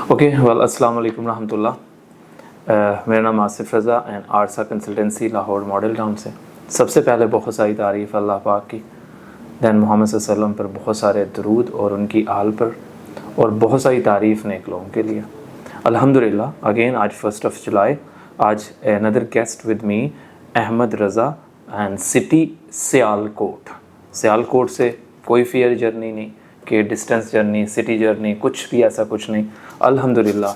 Okay well السلام علیکم رحمۃ اللہ. میرا نام Asif Raza and Arsa consultancy Lahore model town سے. سب سے پہلے بہت ساری تعریف اللہ پاک کی، دین محمد صلی اللہ علیہ وسلم پر بہت سارے درود اور ان کی آل پر، اور بہت ساری تعریف نیک لوگوں کے لیے. الحمدللہ اگین آج 1 جولائی. آج another guest with me Ahmed Raza and city Sialkot. Sialkot سے کوئی فیئر جرنی نہیں کہ ڈسٹینس جرنی، سٹی جرنی، کچھ بھی ایسا کچھ نہیں. الحمدللہ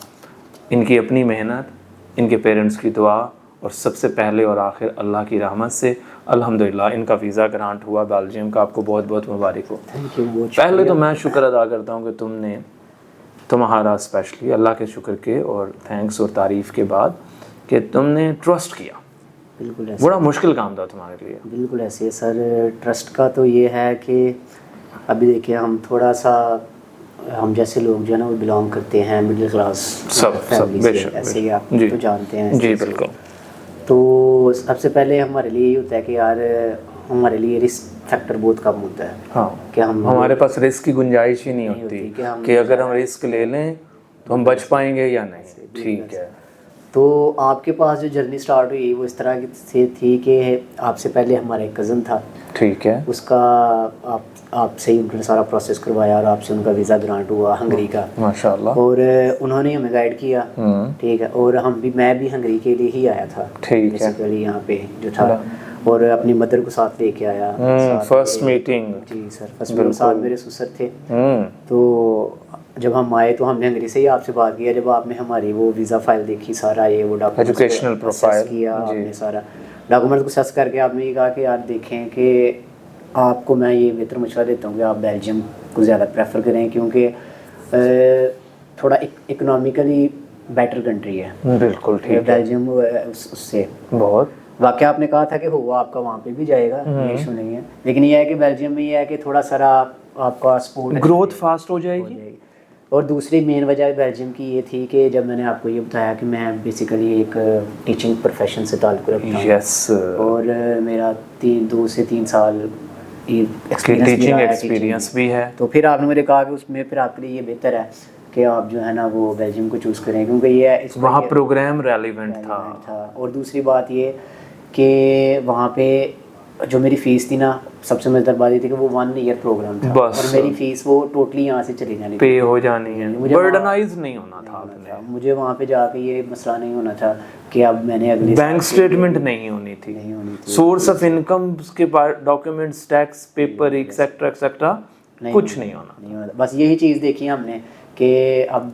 ان کی اپنی محنت، ان کے پیرنٹس کی دعا اور سب سے پہلے اور آخر اللہ کی رحمت سے الحمدللہ ان کا ویزا گرانٹ ہوا بیلجیم کا. آپ کو بہت بہت مبارک ہو. پہلے تو میں شکر ادا کرتا ہوں کہ تمہارا اسپیشلی اللہ کے شکر کے اور تھینکس اور تعریف کے بعد کہ تم نے ٹرسٹ کیا. بالکل بڑا مشکل کام تھا تمہارے لیے. بالکل ایسے سر. ٹرسٹ کا تو یہ ہے کہ ابھی دیکھیں ہم تھوڑا سا، ہم جیسے لوگ جو ہے نا وہ بلانگ کرتے ہیں مڈل کلاس فیملی سے، ایسے ہی آپ تو جانتے ہیں. جی بالکل. تو سب سے پہلے ہمارے لیے یہ ہوتا ہے کہ یار ہمارے لیے رسک فیکٹر بہت کم ہوتا ہے. ہاں کہ ہمارے پاس رسک کی گنجائش ہی نہیں ہوتی کہ اگر ہم رسک لے لیں تو ہم بچ پائیں گے یا نہیں. ٹھیک ہے. تو آپ کے پاس جو جرنی سٹارٹ ہوئی وہ اس طرح سے تھی کہ آپ سے پہلے ہمارا ایک کزن تھا. ٹھیک ہے. اس کا آپ سے ہی انہوں نے سارا پروسیس کروایا اور آپ سے ان کا ویزا گرانٹ ہوا ہنگری کا ماشاءاللہ. اور انہوں نے ہمیں گائیڈ کیا. ٹھیک ہے. اور میں بھی ہنگری کے لیے ہی آیا تھا بیسیکلی یہاں پہ جو تھا، اور اپنی مدر کو ساتھ لے کے آیا. First meeting. جی سر. فرسٹ میٹنگ ساتھ میرے سسر تھے. تو جب ہم آئے تو ہم نے ہنگری سے ہی آپ سے بات کیا. جب آپ نے ہماری وہ ویزا فائل دیکھی، سارا یہ وہ ایجوکیشنل پروفائل کیا، آپ نے سارا ڈاکومنٹ کو سرچ کر کے آپ نے یہ کہا کہ یار دیکھیں کہ آپ کو میں یہ بہتر مشورہ دیتا ہوں کہ آپ بیلجیم کو زیادہ پریفر کریں، کیونکہ تھوڑا اکنامیکلی بیٹر کنٹری ہے. بالکل ٹھیک ہے. بیلجیم اس سے بہت واقعہ آپ نے کہا تھا کہ ہوا آپ کا وہاں پہ بھی جائے گا، ایشو نہیں ہے. لیکن یہ ہے کہ بیلجیم میں یہ ہے کہ تھوڑا سارا آپ کا سپورٹ گروتھ فاسٹ ہو جائے گی. اور دوسری مین وجہ بیلجیم کی یہ تھی کہ جب میں نے آپ کو یہ بتایا کہ میں بیسیکلی ایک ٹیچنگ پروفیشن سے تعلق رکھتا ہوں. یس. اور میرا 2 سے 3 سال ٹیچنگ ایکسپیرینس بھی ہے. تو پھر آپ نے مجھے کہا کہ اس میں پھر آپ کے لیے یہ بہتر ہے کہ آپ جو ہے نا وہ بیلجیم کو چوز کریں، کیونکہ یہ وہاں پروگرام ریلیونٹ تھا. اور دوسری بات یہ کہ وہاں پہ جو میری فیس تھی نا، سب سے مزیدار بات یہ تھی کہ وہ 1 ایئر پروگرام تھا اور میری فیس وہ ٹوٹلی یہاں سے چلی جانی پے ہو جانی ہے. برڈنائز نہیں ہونا تھا. مجھے وہاں پہ جا کے یہ مسئلہ نہیں ہونا تھا کہ اب میں نے اگلی بینک اسٹیٹمنٹ نہیں ہونی تھی، سورس آف انکم کے documents, tax paper etcetera etcetera کچھ نہیں ہونا. بس یہی چیز دیکھی ہم نے کہ اب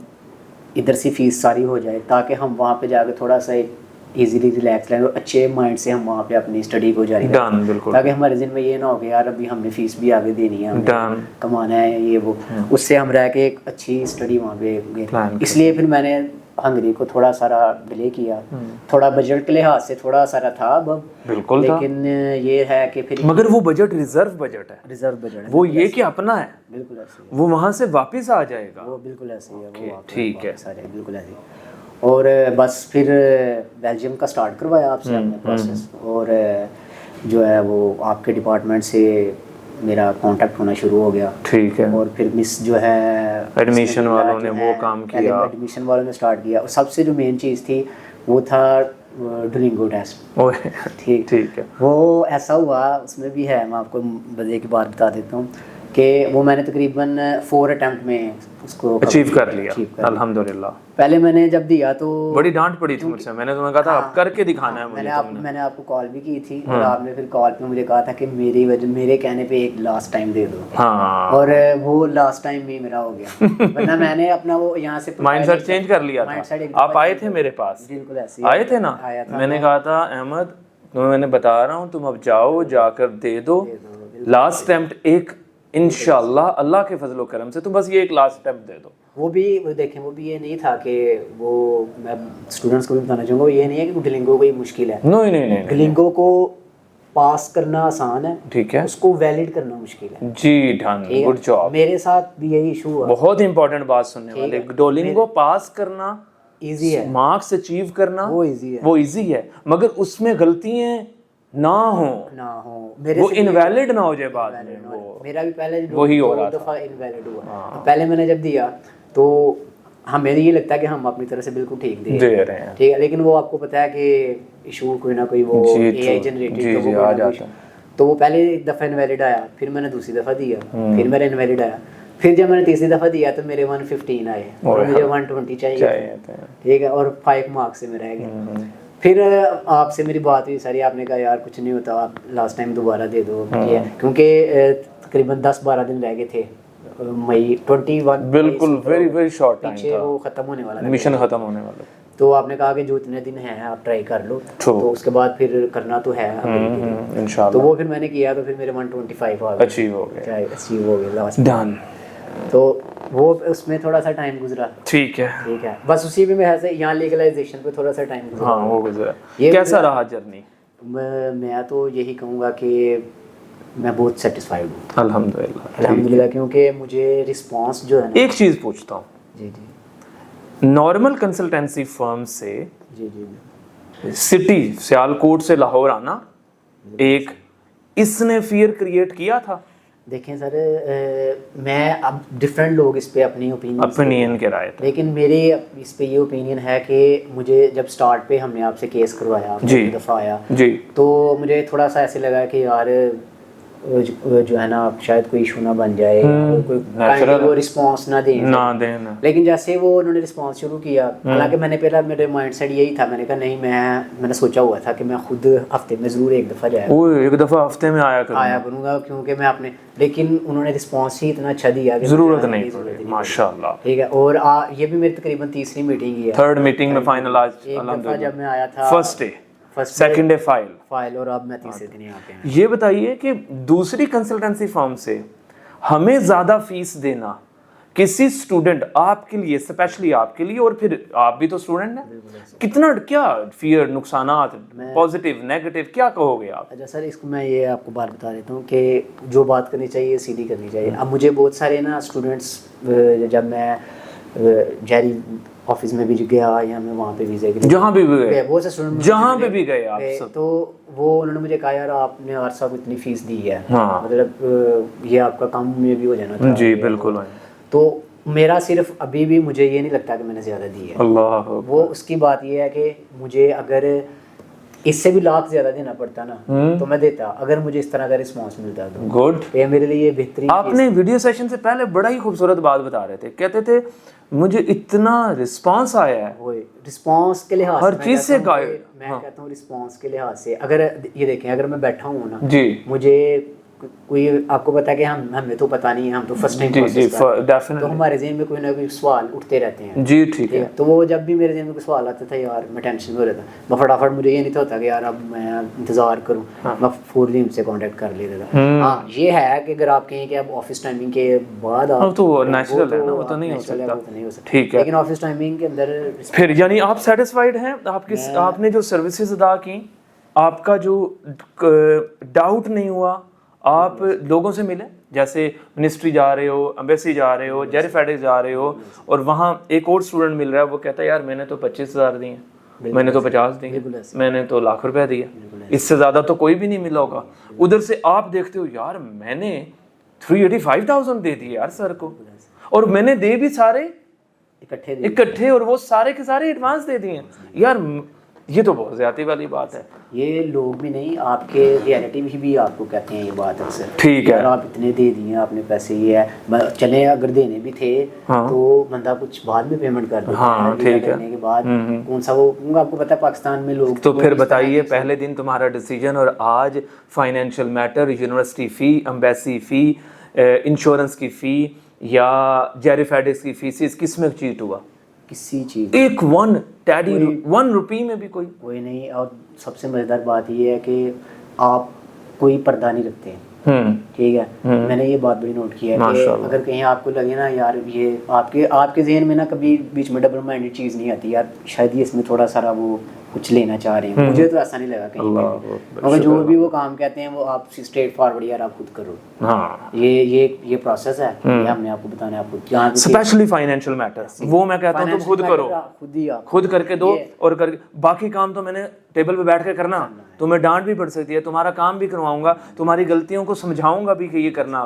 ادھر سے فیس ساری ہو جائے تاکہ ہم وہاں پہ جا کے تھوڑا سا ایزیلی ریلیکس لیں اور اچھے مائنڈ سے ہم وہاں پہ اپنی اسٹڈی کو جاری رکھیں، تاکہ ہمارے ذہن میں یہ نہ ہو کہ یار ابھی ہم نے فیس بھی آگے دینی ہے، ہم نے کمانا ہے یہ وہ. اس سے ہم رہ کے ایک اچھی اسٹڈی وہاں پہ گئے. اس لیے پھر میں نے ہنگری کو تھوڑا سارا ڈیلے کیا. تھوڑا بجٹ کے لحاظ سے تھوڑا سارا تھا اب، بالکل، لیکن یہ ہے کہ پھر مگر وہ بجٹ ریزرو بجٹ ہے. ریزرو بجٹ وہ یہ کہ اپنا ہے. بالکل ایسے وہ وہاں سے واپس آ جائے گا. وہ بالکل ایسے ہی ہے. ٹھیک ہے. سارے بالکل ایسے. اور بس پھر بیلجیم کا سٹارٹ کروایا آپ سے ہم نے پروسیس، اور جو ہے وہ آپ کے ڈپارٹمنٹ سے میرا کانٹیکٹ ہونا شروع ہو گیا. ٹھیک ہے. اور پھر مس جو ہے ایڈمیشن والوں نے وہ کام کیا، ایڈمیشن والوں نے سٹارٹ کیا. اور سب سے جو مین چیز تھی وہ تھا ڈولنگو ٹیسٹ. ٹھیک ہے. وہ ایسا ہوا، اس میں بھی ہے، میں آپ کو مزے کی بات بتا دیتا ہوں کہ وہ میں نے تقریباً 4 اٹیمپٹ میں اس کو اچیو کر لیا. الحمدللہ. پہلے میں نے جب دیا تو بڑی ڈانٹ پڑی تھی مجھ سے. میں نے تمہیں کہا تھا اب کر کے دکھانا ہے مجھے. میں نے آپ کو کال بھی کی تھی اور آپ نے پھر کال پہ مجھے کہا تھا کہ میرے کہنے پہ ایک لاسٹ ٹائم دے دو. اور وہ لاسٹ ٹائم بھی میرا ہو گیا، ورنہ میں نے اپنا وہ یہاں سے مائنڈ سیٹ چینج کر لیا تھا. آپ آئے تھے میرے پاس، بالکل ایسے آئے تھے نا. میں نے کہا تھا احمد تمہیں میں نے بتا رہا ہوں تم اب جاؤ، جا کر دے دو لاسٹ اٹیمپٹ ایک، انشاءاللہ اللہ کے فضل و کرم سے تم بس یہ ایک لاسٹ اٹیمپٹ دے دو. وہ بھی دیکھیں، وہ بھی یہ نہیں تھا کہ وہ، میں اسٹوڈنٹس کو بھی بتانا چاہوں گا، یہ نہیں ہے کہ ڈولنگو کوئی مشکل ہے. نہیں. ڈولنگو کو پاس کرنا آسان ہے، ٹھیک ہے، اس کو ویلڈ کرنا مشکل ہے. جی ڈن، گڈ جاب. میرے ساتھ بھی یہی ایشو ہوا. بہت امپورٹنٹ بات سننے والے. ڈولنگو پاس کرنا ایزی ہے، مارکس اچیو کرنا وہ ایزی ہے، مگر اس میں غلطیاں نہ ہوں، وہ انویلڈ نہ ہو جائے بعد میں. میرا بھی پہلے وہی ہو رہا دفعہ انویلڈ ہوا. پہلے میں نے جب دیا تو ہمیں یہ لگتا ہے کہ ہم اپنی طرف سے بالکل ٹھیک دے رہے ہیں, ٹھیک ہے, لیکن وہ آپ کو پتا ہے کہ ایشو کوئی نہ کوئی وہ اے آئی جنریٹڈ آ جاتا ہے. تو وہ پہلے ایک دفعہ انویلڈ آیا, پھر میں نے دوسری دفعہ دیا, پھر میرا انویلڈ آیا, پھر جب میں نے تیسری دفعہ دیا تو میرے 115 آئے اور مجھے 120 چاہیے, ٹھیک ہے, اور 5 مارکس سے میں رہ گیا. پھر آپ سے میری بات ہوئی ساری, آپ نے کہا یار کچھ نہیں ہوتا, آپ لاسٹ ٹائم دوبارہ دے دو, کیونکہ تقریباً 10-12 دن رہ گئے تھے, مئی 21 بالکل ویری شارٹ ٹائم پیچھے وہ ختم ہونے والا, مشن ختم ہونے والا. تو آپ نے کہا کہ جو اتنے دن ہیں آپ ٹرائی کر لو, تو اس کے بعد پھر کرنا تو ہے انشاءاللہ. تو وہ پھر میں نے کیا تو پھر میرے 125 آ گئے, اچیو ہو گئے لاسٹ ڈن. تو وہ اس میں تھوڑا سا ٹائم گزرا, ٹھیک ہے, بس اسی بھی میں ایسے یہاں لیگلائزیشن پہ تھوڑا سا ٹائم گزرا. ہاں وہ گزرا. کیسا رہا جرنی؟ میں تو یہی کہوں گا کہ میں بہت سیٹسفائیڈ ہوں الحمدللہ, کیونکہ مجھے رسپانس جو ہے نا. ایک چیز پوچھتا ہوں, جی نارمل کنسلٹنسی فرم سے جی سٹی سیالکوٹ سے لاہور آنا, ایک اس نے فیئر کریٹ کیا تھا؟ دیکھیں سر, میں اب ڈفرینٹ لوگ اس پہ اپنی اوپینین کے رائے تھے, لیکن میری اس پہ یہ اوپینین ہے کہ مجھے جب سٹارٹ پہ ہم نے آپ سے کیس کروایا, دفعہ آیا, تو مجھے تھوڑا سا ایسے لگا کہ یار جو ہے نا شاید کوئی ایشو نہ بن جائے, وہ رسپانس نہ دیں, لیکن جیسے وہ انہوں نے رسپانس شروع کیا, حالانکہ میں نے پہلا میرے مائنڈ سیٹ یہی تھا, میں نے کہا نہیں, میں نے سوچا ہوا تھا کہ میں خود ہفتے میں ضرور ایک دفعہ ایک دفعہ ہفتے میں آیا کروں گا, کیونکہ میں اپنے, لیکن انہوں نے رسپانس ہی اتنا اچھا دیا کہ ضرورت نہیں پڑی, ماشاءاللہ. ٹھیک ہے, اور یہ بھی میری تقریباً تیسری میٹنگ ہے, 3rd میٹنگ میں فائنل. آج ایک دفعہ جب میں آیا تھا first day, second day file, اور اب میں تیسرے دن یہاں پہ. یہ بتائیے کہ دوسری کنسلٹنسی فرم سے ہمیں زیادہ فیس دینا کسی اسٹوڈنٹ, آپ کے لیے اسپیشلی آپ کے لیے, اور پھر آپ بھی تو اسٹوڈنٹ ہیں, کتنا کیا فیئر, نقصانات, پازیٹیو نیگیٹو, کیا کہو گے آپ؟ اچھا سر, اس کو میں یہ آپ کو بات بتا دیتا ہوں کہ جو بات کرنی چاہیے سیدھی کرنی چاہیے. اب مجھے بہت سارے نا اسٹوڈنٹس, جب میں جہری آفس میں بھی گیا یا میں وہاں پہ ویزا کے لیے جہاں بھی گئے, بہت سے اسٹوڈنٹ جہاں پہ بھی گئے آپ سب, تو وہ انہوں نے مجھے کہا یار آپ نے آر صاحب اتنی فیس دی ہے, مطلب یہ آپ کا کام میں بھی ہو جانا تھا. جی بالکل. تو میرا صرف ابھی بھی مجھے یہ نہیں لگتا کہ میں نے زیادہ دی ہے. اللہ, وہ اس کی بات یہ ہے کہ مجھے اگر اس سے بھی لاکھ زیادہ دینا پڑتا نا تو میں دیتا, اگر مجھے اس طرح کا رسپانس ملتا تو گڈ, یہ میرے لیے بہترین. آپ نے ویڈیو سیشن سے پہلے بڑا ہی خوبصورت بات بتا رہے تھے, کہتے تھے مجھے اتنا رسپانس آیا ہے, وہی رسپانس کے لحاظ ہر چیز سے میں کہتا ہوں رسپانس کے لحاظ سے. اگر یہ دیکھیں, اگر میں بیٹھا ہوں نا, جی مجھے کوئی, آپ کو پتا ہے کہ ہمیں تو پتا نہیں ہے, ہم تو فرسٹ ٹائم پروسیس کرتے ہیں, تو ہمارے ذہن میں کوئی نہ کوئی سوال اٹھتے رہتے ہیں. جی ٹھیک ہے. تو وہ جب بھی میرے ذہن میں کوئی سوال آتا تھا یار میں ٹینشن میں رہتا, میں فٹافٹ, مجھے یہ نہیں ہوتا کہ یار اب میں انتظار کروں, میں فوری ان سے کانٹیکٹ کر لیتا تھا. ہاں یہ ہے کہ اگر آپ کہیں کہ اب آفس ٹائمنگ کے بعد آپ, تو نیچرل ہے نا, وہ تو نہیں ہو سکتا, ٹھیک ہے, لیکن آفس ٹائمنگ کے اندر پھر یعنی آپ سیٹسفائیڈ ہیں, آپ نے جو سروسز ادا کی, آپ کا جو ڈاؤٹ نہیں ہوا, آپ لوگوں سے ملے, جیسے منسٹری جا رہے ہو, ایمبیسی جا رہے ہو, جیری فیڈکس جا رہے ہو, اور وہاں ایک اور اسٹوڈنٹ مل رہا ہے, وہ کہتا ہے یار میں نے تو 25,000 دیے, میں نے تو 50 دیے, میں نے تو لاکھ روپے دیے, اس سے زیادہ تو کوئی بھی نہیں ملا ہوگا. ادھر سے آپ دیکھتے ہو یار میں نے 385,000 دے دیے یار سر کو, اور میں نے دے بھی سارے اکٹھے, اور وہ سارے کے سارے ایڈوانس دے دیے یار, یہ تو بہت زیادتی والی بات ہے. یہ لوگ بھی نہیں, آپ کے ریئلٹی بھی آپ کو کہتے ہیں یہ بات اکثر, ٹھیک ہے, آپ اتنے دے دیے, آپ نے پیسے, یہ ہے چلیں اگر دینے بھی تھے تو بندہ کچھ بعد میں پیمنٹ کر دیتا ہے, ٹھیک ہے, کے بعد کون سا وہ, آپ کو پتا ہے پاکستان میں لوگ. تو پھر بتائیے پہلے دن تمہارا ڈیسیجن, اور آج فائنینشیل میٹر, یونیورسٹی فی, ایمبیسی فی, انشورنس کی فی, یا جیری فیڈکس کی فیسز, کس میں چیٹ ہوا؟ کسی چیز ایک 1 روپی میں بھی کوئی نہیں. اور سب سے مزیدار بات یہ ہے کہ آپ کوئی پردہ نہیں رکھتے ہیں, ٹھیک ہے, میں نے یہ بات بڑی نوٹ کی ہے کہ اگر کہیں آپ کو لگے نا یار یہ آپ کے ذہن میں نا کبھی بیچ میں ڈبل مائنڈڈ چیز نہیں آتی, یار شاید یہ اس میں تھوڑا سارا وہ کچھ لینا چاہ رہے ہیں, مجھے تو ایسا نہیں لگا کہیں, مگر جو بھی وہ کام کہتے ہیں وہ آپ اسٹریٹ فارورڈ یار آپ خود کرو. یہ پروسیس ہے, یہ ہم نے آپ کو بتانا ہے, آپ کو اسپیشلی فائنینشیل میٹر, وہ میں کہتا ہوں تم خود کرو, خود کر کے دو, اور باقی کام تو میں نے ٹیبل پہ بیٹھ کے کرنا, تمہیں ڈانٹ بھی پڑ سکتی ہے, تمہارا کام بھی کرواؤں گا, تمہاری غلطیوں کو سمجھاؤں گا بھی کہ یہ کرنا,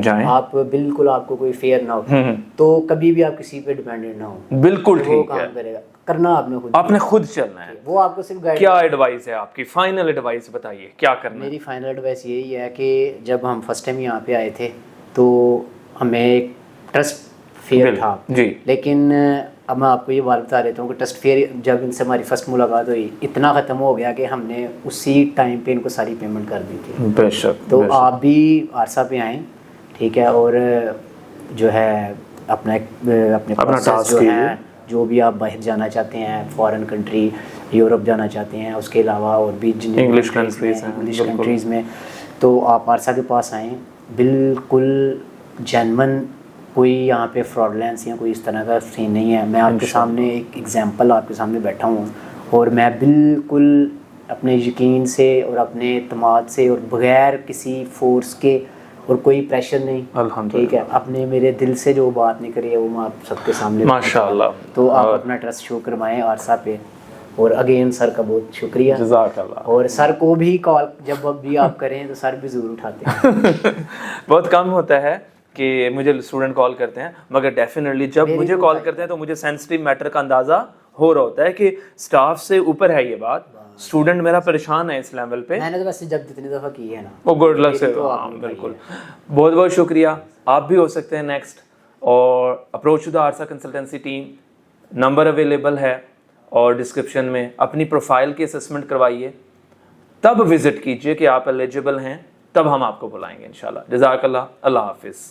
جائیں, آپ بالکل آپ کو کوئی فیئر نہ ہو, تو کبھی بھی آپ کسی پہ ڈیپینڈنٹ نہ ہو. بالکل ٹھیک ہے, کرے گا, کرنا آپ نے خود چلنا ہے. وہ آپ کو صرف گائیڈ. کیا ایڈوائس ہے آپ کی, فائنل ایڈوائس بتائیے کیا کرنا ہے؟ میری فائنل ایڈوائس یہی ہے کہ جب ہم فرسٹ ٹائم یہاں پہ آئے تھے تو ہمیں ایک ٹرسٹ فیئر تھا جی, لیکن اب میں آپ کو یہ بات بتا دیتا ہوں کہ ٹرسٹ فیئر جب ان سے ہماری فرسٹ ملاقات ہوئی اتنا ختم ہو گیا کہ ہم نے اسی ٹائم پہ ان کو ساری پیمنٹ کر دی تھی. بے شک. تو آپ بھی عرصہ پہ آئیں, ٹھیک ہے, اور جو ہے اپنا پروسیس جو ہے, جو بھی آپ باہر جانا چاہتے ہیں, فارن کنٹری, یورپ جانا چاہتے ہیں, اس کے علاوہ اور بھی انگلش کنٹریز میں, تو آپ عرصہ کے پاس آئیں. بالکل جینون, کوئی یہاں پہ فراڈلینس یا کوئی اس طرح کا سین نہیں ہے. میں آپ کے سامنے ایک ایگزامپل آپ کے سامنے بیٹھا ہوں, اور میں بالکل اپنے یقین سے اور اپنے اعتماد سے اور بغیر کسی فورس کے اور کوئی پریشر نہیں, ٹھیک ہے, اپنے میرے دل سے جو بات نہیں کری ہے وہ میں آپ سب کے سامنے ماشاءاللہ. تو آپ اپنا ٹرسٹ شو کروائیں عرصہ پہ. اور اگین سر کا بہت شکریہ, جزاک اللہ. اور سر کو بھی کال جب بھی آپ کریں تو سر بھی ضرور اٹھاتے ہیں. بہت کم ہوتا ہے کہ مجھے اسٹوڈنٹ کال کرتے ہیں, مگر ڈیفینیٹلی جب مجھے کال کرتے ہیں تو مجھے سینسٹیو میٹر کا اندازہ ہو رہا ہوتا ہے کہ اسٹاف سے اوپر ہے یہ بات, اسٹوڈنٹ میرا پریشان ہے اس لیول پہ. میں نے تو ویسے جب جتنی دفعہ کی ہے نا وہ گڈ لک سے, بالکل. بہت بہت شکریہ. آپ بھی ہو سکتے ہیں نیکسٹ, اور اپروچ ٹو دا عرصہ کنسلٹنسی ٹیم, نمبر اویلیبل ہے اور ڈسکرپشن میں. اپنی پروفائل کی اسسمنٹ کروائیے, تب وزٹ کیجئے کہ آپ ایلیجیبل ہیں, تب ہم آپ کو بلائیں گے انشاءاللہ. جزاک اللہ. اللہ حافظ.